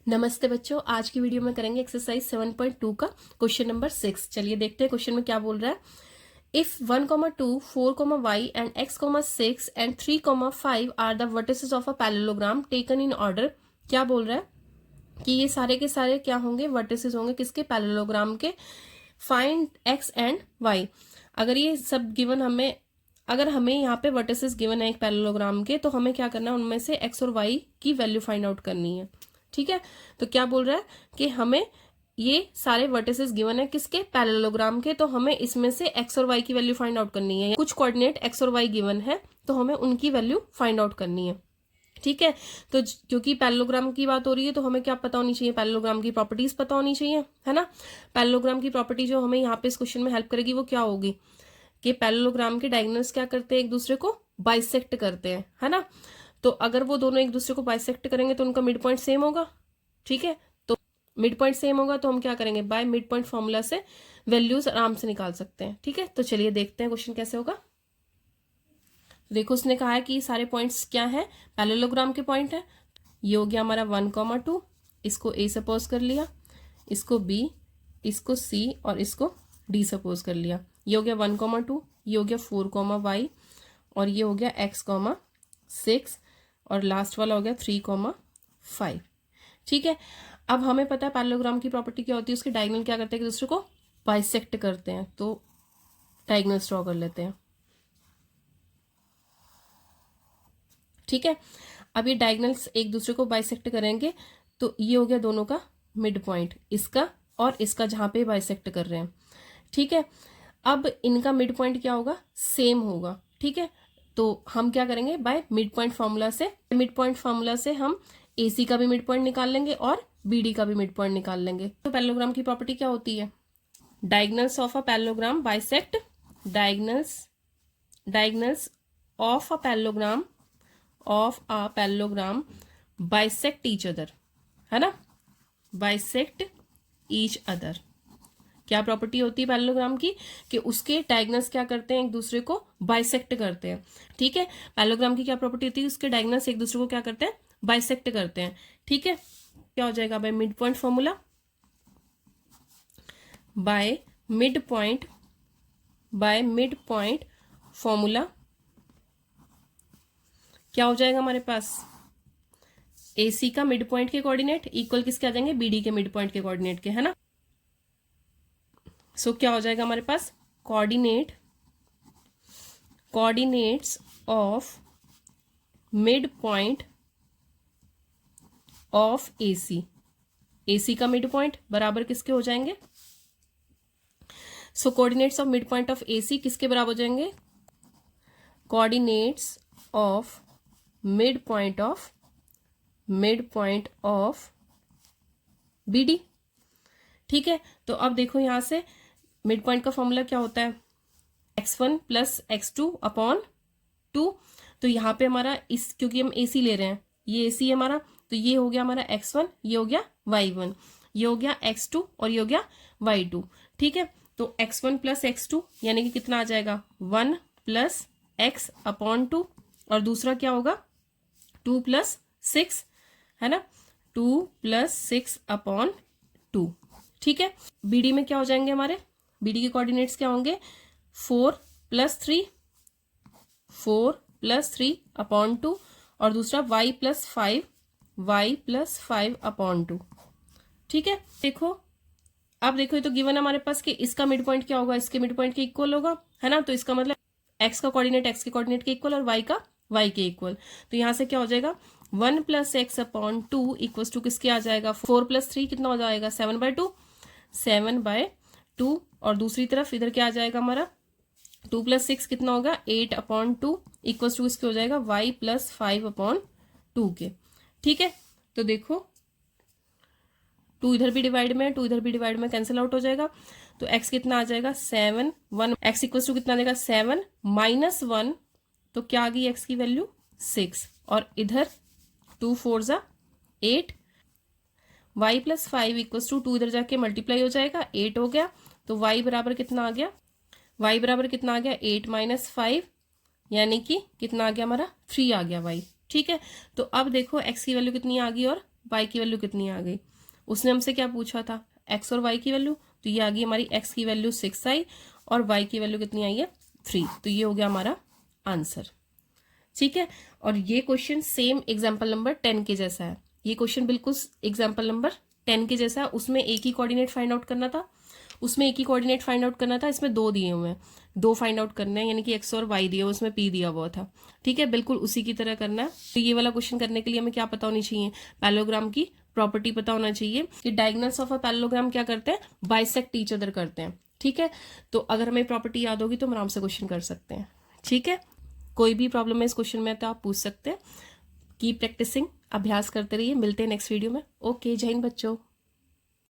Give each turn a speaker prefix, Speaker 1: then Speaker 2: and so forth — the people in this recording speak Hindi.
Speaker 1: नमस्ते बच्चों, आज की वीडियो में करेंगे एक्सरसाइज 7.2 का क्वेश्चन नंबर 6। चलिए देखते हैं क्वेश्चन में क्या बोल रहा है। If 1,2, 4, y and x, 6 and 3, 5 are the vertices of a parallelogram taken in order. क्या बोल रहा है कि ये सारे के सारे क्या होंगे, वर्टिसेस होंगे किसके, पैरेललोग्राम के। Find x and y। अगर ये सब गिवन अगर हमें यहाँ पे वर्टिसेस गिवन है एक पैरेललोग्राम के, तो हमें क्या करना है, उनमें से x और y की वैल्यू फाइंड आउट करनी है। ठीक है, तो क्या बोल रहा है कि हमें ये सारे वर्टिसेस गिवन है किसके, पैरेललोग्राम के, तो हमें इसमें से x और y की वैल्यू फाइंड आउट करनी है। कुछ कोऑर्डिनेट x और y गिवन है तो हमें उनकी वैल्यू फाइंड आउट करनी है। ठीक है, तो क्योंकि पैरेललोग्राम की बात हो रही है तो हमें क्या पता होनी चाहिए, पैरेललोग्राम की प्रॉपर्टीज पता होनी चाहिए, है ना। पैरेललोग्राम की प्रॉपर्टी जो हमें यहाँ पे इस क्वेश्चन में हेल्प करेगी वो क्या होगी कि पैरेललोग्राम के डायगोनल्स क्या करते हैं, एक दूसरे को बाइसेक्ट करते हैं, है ना। तो अगर वो दोनों एक दूसरे को बाइसेक्ट करेंगे तो उनका मिड पॉइंट सेम होगा। ठीक है, तो मिड पॉइंट सेम होगा तो हम क्या करेंगे, बाय मिड पॉइंट फॉर्मूला से वैल्यूज आराम से निकाल सकते हैं। ठीक है, तो चलिए देखते हैं क्वेश्चन कैसे होगा। देखो उसने कहा है कि सारे पॉइंट्स क्या है, पैरेललोग्राम के पॉइंट है। ये हो गया हमारा 1,2, इसको ए सपोज कर लिया, इसको बी, इसको सी और इसको डी सपोज कर लिया। ये हो गया 1,2, ये हो गया 4, और ये हो गया x, 6 और लास्ट वाला हो गया 3, 5। ठीक है, अब हमें पता है पैरेललोग्राम की प्रॉपर्टी क्या होती है, उसके डायगोनल क्या करते हैं, एक दूसरे को बाइसेक्ट करते हैं। तो डायगोनल्स ड्रॉ कर लेते हैं। ठीक है, अब ये डायगोनल्स एक दूसरे को बाइसेक्ट करेंगे तो ये हो गया दोनों का मिड पॉइंट, इसका और इसका जहां पे बाइसेक्ट कर रहे हैं। ठीक है, अब इनका मिड पॉइंट क्या होगा, सेम होगा। ठीक है, तो हम क्या करेंगे, बाय मिड पॉइंट फॉर्मूला से हम AC का भी मिड पॉइंट निकाल लेंगे और BD का भी मिड पॉइंट निकाल लेंगे। तो पैरेललोग्राम की प्रॉपर्टी क्या होती है, diagonals of a parallelogram bisect, diagonals of a parallelogram bisect each other, है ना, बाइसेक्ट ईच अदर। क्या प्रॉपर्टी होती है पैरेललोग्राम की कि उसके डायगोनल्स क्या करते हैं, एक दूसरे को बाइसेक्ट करते हैं। ठीक है, पैरेललोग्राम की क्या प्रॉपर्टी होती है, उसके डायगोनल्स एक दूसरे को क्या करते हैं, बाइसेक्ट करते हैं। ठीक है, क्या हो जाएगा, by mid point formula, by mid point formula क्या हो जाएगा हमारे पास, AC का मिड पॉइंट के कोऑर्डिनेट इक्वल किसके आ जाएंगे, BD के मिड पॉइंट के कोऑर्डिनेट के, है ना। सो क्या हो जाएगा हमारे पास, coordinates of mid point of AC का मिड पॉइंट बराबर किसके हो जाएंगे, so coordinates of mid point of AC किसके बराबर हो जाएंगे, coordinates of mid point of BD। ठीक है, तो अब देखो यहां से मिड पॉइंट का फॉर्मूला क्या होता है, x1 प्लस x2 अपॉन 2। तो यहाँ पे हमारा क्योंकि हम AC ले रहे हैं, ये AC है हमारा, तो ये हो गया हमारा x1, ये हो गया y1, ये हो गया x2 और ये हो गया y2। ठीक है, तो x1 प्लस x2 यानी कि कितना आ जाएगा, 1 प्लस x अपॉन 2, और दूसरा क्या होगा 2 प्लस 6, है ना, 2 प्लस 6 अपॉन 2। ठीक है, BD में क्या हो जाएंगे हमारे, BD के कोऑर्डिनेट्स क्या होंगे, 4 प्लस 3 अपॉन 2, और दूसरा y प्लस 5 अपॉन 2। ठीक है, देखो अब देखो ये तो गिवन है हमारे पास कि इसका मिड पॉइंट क्या होगा, इसके मिड पॉइंट के इक्वल होगा, है ना। तो इसका मतलब x का कोऑर्डिनेट x के कोऑर्डिनेट के इक्वल और y का y के इक्वल। तो यहां से क्या हो जाएगा, 1 plus x upon 2 equals to किसके आ जाएगा, 4 प्लस 3 कितना हो जाएगा, 7/2, और दूसरी तरफ इधर क्या आ जाएगा हमारा, 2 प्लस 6 कितना होगा, 8 अपॉन 2 इक्वल्स टू इसके हो जाएगा y प्लस 5 अपॉन 2 के। ठीक है, तो देखो 2 इधर भी डिवाइड में, 2 इधर भी डिवाइड में कैंसिल आउट हो जाएगा। तो x कितना आ जाएगा, 7, 1, x इक्वल्स टू कितना आ जाएगा, 7 माइनस 1, तो क्या आ गई x की वैल्यू 6, और इधर 2 4 जा 8, y प्लस 5 इक्वल्स टू 2 इधर जाके मल्टीप्लाई हो जाएगा, 8 हो गया। तो y बराबर कितना आ गया, 8 माइनस 5 यानी कि कितना आ गया हमारा, 3 आ गया y। ठीक है, तो अब देखो x की वैल्यू कितनी आ गई और y की वैल्यू कितनी आ गई, उसने हमसे क्या पूछा था, x और y की वैल्यू, तो ये आ गई हमारी x की वैल्यू 6 आई और y की वैल्यू कितनी आई है 3, तो ये हो गया हमारा आंसर। ठीक है, और ये क्वेश्चन सेम एग्जाम्पल नंबर 10 के जैसा है, ये क्वेश्चन बिल्कुल एग्जाम्पल नंबर 10 के जैसा है, उसमें एक ही कोऑर्डिनेट फाइंड आउट करना था, इसमें 2 दिए हुए हैं, 2 फाइंड आउट करने हैं, यानी कि x और y दिए हुए, उसमें p दिया हुआ था। ठीक है, बिल्कुल उसी की तरह करना है। तो ये वाला क्वेश्चन करने के लिए हमें क्या पता होनी चाहिए, पैरेललोग्राम की प्रॉपर्टी पता होना चाहिए कि डायगोनल्स ऑफ अ पैरेललोग्राम क्या करते हैं, बाइसेक्ट ईच अदर करते हैं। ठीक है, तो अगर हमें प्रॉपर्टी याद होगी तो हम आराम से क्वेश्चन कर सकते हैं। ठीक है, कोई भी प्रॉब्लम है इस क्वेश्चन में तो आप पूछ सकते हैं। कीप प्रैक्टिसिंग, अभ्यास करते रहिए। मिलते हैं नेक्स्ट वीडियो में। ओके, जय हिंद बच्चों।